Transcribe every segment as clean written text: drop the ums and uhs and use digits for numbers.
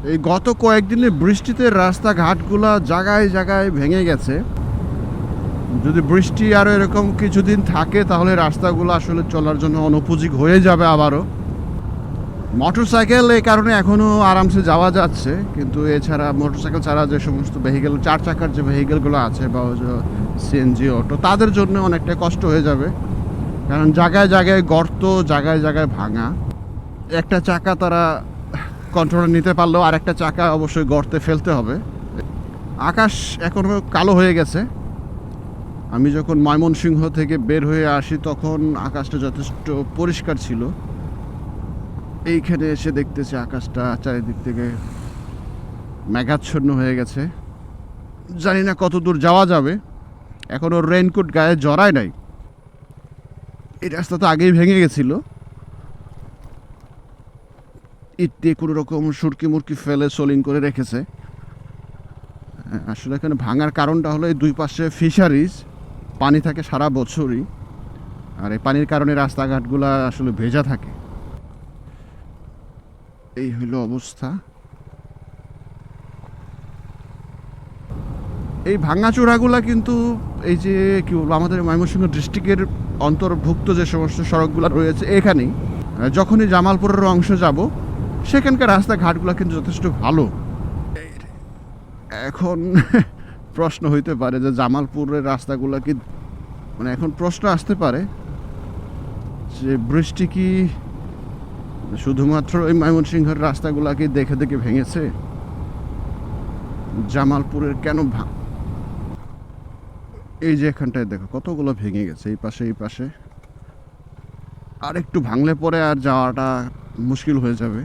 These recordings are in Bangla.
এই গত কয়েকদিনে বৃষ্টিতে রাস্তাঘাটগুলা জায়গায় জায়গায় ভেঙে গেছে। যদি বৃষ্টি আরও এরকম কিছুদিন থাকে তাহলে রাস্তাগুলো আসলে চলার জন্য অনুপযোগী হয়ে যাবে আবারও। মোটরসাইকেল এই কারণে এখনও আরামসে যাওয়া যাচ্ছে, কিন্তু এছাড়া মোটরসাইকেল ছাড়া যে সমস্ত ভেহিকেল, 4 চাকার যে ভেহিকেলগুলো আছে বা সিএনজি অটো, তাদের জন্য অনেকটা কষ্ট হয়ে যাবে। কারণ জায়গায় জায়গায় গর্ত, জায়গায় জায়গায় ভাঙা। একটা চাকা তারা কন্ট্রোলে নিতে পারলেও আর একটা চাকা অবশ্যই গর্তে ফেলতে হবে। আকাশ এখনও কালো হয়ে গেছে। আমি যখন ময়মনসিংহ থেকে বের হয়ে আসি তখন আকাশটা যথেষ্ট পরিষ্কার ছিল। এইখানে এসে দেখতেছি আকাশটা চারিদিক থেকে মেঘাচ্ছন্ন হয়ে গেছে। জানি না কত দূর যাওয়া যাবে। এখনও রেইনকোট গায়ে জড়ায় নাই। এই রাস্তা তো আগেই ভেঙে গেছিল। ইট দিয়ে কোনো রকম সুরকি মুরকি ফেলে সোলিং করে রেখেছে। আসলে এখানে ভাঙার কারণটা হলো এই দুই পাশে ফিশারিজ, পানি থাকে সারা বছরই, আর এই পানির কারণে রাস্তাঘাটগুলো আসলে ভেজা থাকে। এই হলো অবস্থা। এই ভাঙাচোরাগুলা কিন্তু এই যে কি বলবো, আমাদের ময়মনসিংহ ডিস্ট্রিক্টের অন্তর্ভুক্ত যে সমস্ত সড়কগুলো রয়েছে এখানেই। যখনই জামালপুরের অংশ যাব সেখানকার রাস্তাঘাটগুলো কিন্তু যথেষ্ট ভালো। এখন প্রশ্ন হইতে পারে যে জামালপুরের রাস্তাগুলো কি, মানে এখন প্রশ্ন আসতে পারে যে বৃষ্টি কি শুধুমাত্র এই ময়মনসিংহের রাস্তাগুলোকে দেখে দেখে ভেঙেছে? জামালপুরের কেন এই যে এখানটায় দেখো কতগুলো ভেঙে গেছে, এই পাশে এই পাশে। আর একটু ভাঙলে পরে আর যাওয়াটা মুশকিল হয়ে যাবে।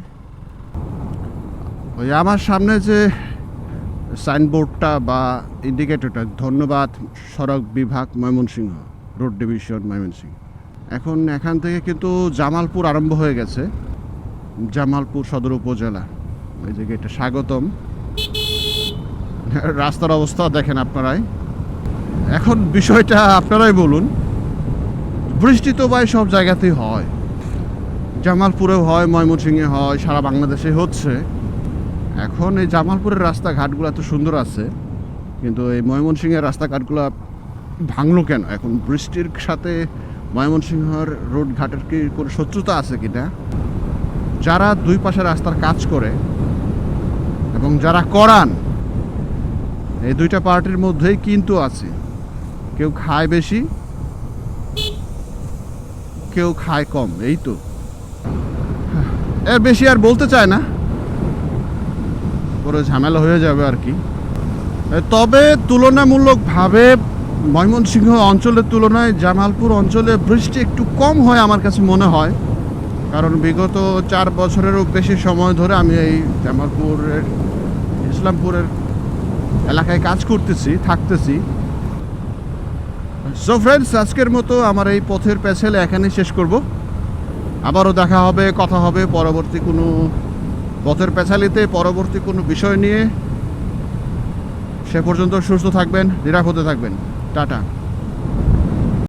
ওই আমার সামনে যে সাইনবোর্ডটা বা ইন্ডিকেটরটা, ধন্যবাদ সড়ক বিভাগ ময়মনসিংহ, রোড ডিভিশন ময়মনসিংহ। এখন এখান থেকে কিন্তু জামালপুর আরম্ভ হয়ে গেছে, জামালপুর সদর উপজেলা। এই যে এটা স্বাগতম। রাস্তার অবস্থা দেখেন আপনারাই। এখন বিষয়টা আপনারাই বলুন, বৃষ্টি তো ভাই সব জায়গাতেই হয়, জামালপুরেও হয়, ময়মনসিংহে হয়, সারা বাংলাদেশে হচ্ছে। এখন এই জামালপুরের রাস্তাঘাটগুলো এত সুন্দর আছে, কিন্তু এই ময়মনসিংহের রাস্তাঘাটগুলো ভাঙলো কেন? এখন বৃষ্টির সাথে ময়মনসিংহের রোড ঘাটের কি কোনো শত্রুতা আছে কিনা? যারা দুই পাশে রাস্তার কাজ করে এবং যারা করান, এই দুইটা পার্টির মধ্যেই কিন্তু আছে। কেউ খায় বেশি, কেউ খায় কম, এই তো। এর বেশি আর বলতে চায় না, পরে ঝামেলা হয়ে যাবে আর কি। তবে তুলনামূলকভাবে ময়মনসিংহ অঞ্চলের তুলনায় জামালপুর অঞ্চলে বৃষ্টি একটু কম হয় আমার কাছে মনে হয়। কারণ বিগত 4 বছরেরও বেশি সময় ধরে আমি এই জামালপুরের ইসলামপুরের এলাকায় কাজ করতেছি, থাকতেছি। সো ফ্রেন্ডস, আজকের মতো আমার এই পথের পেছালে এখানেই শেষ করব। আবারও দেখা হবে, কথা হবে পরবর্তী কোনো পথের পেছালিতে, পরবর্তী কোনো বিষয় নিয়ে। সে পর্যন্ত সুস্থ থাকবেন, নিরাপদে থাকবেন। টাটা।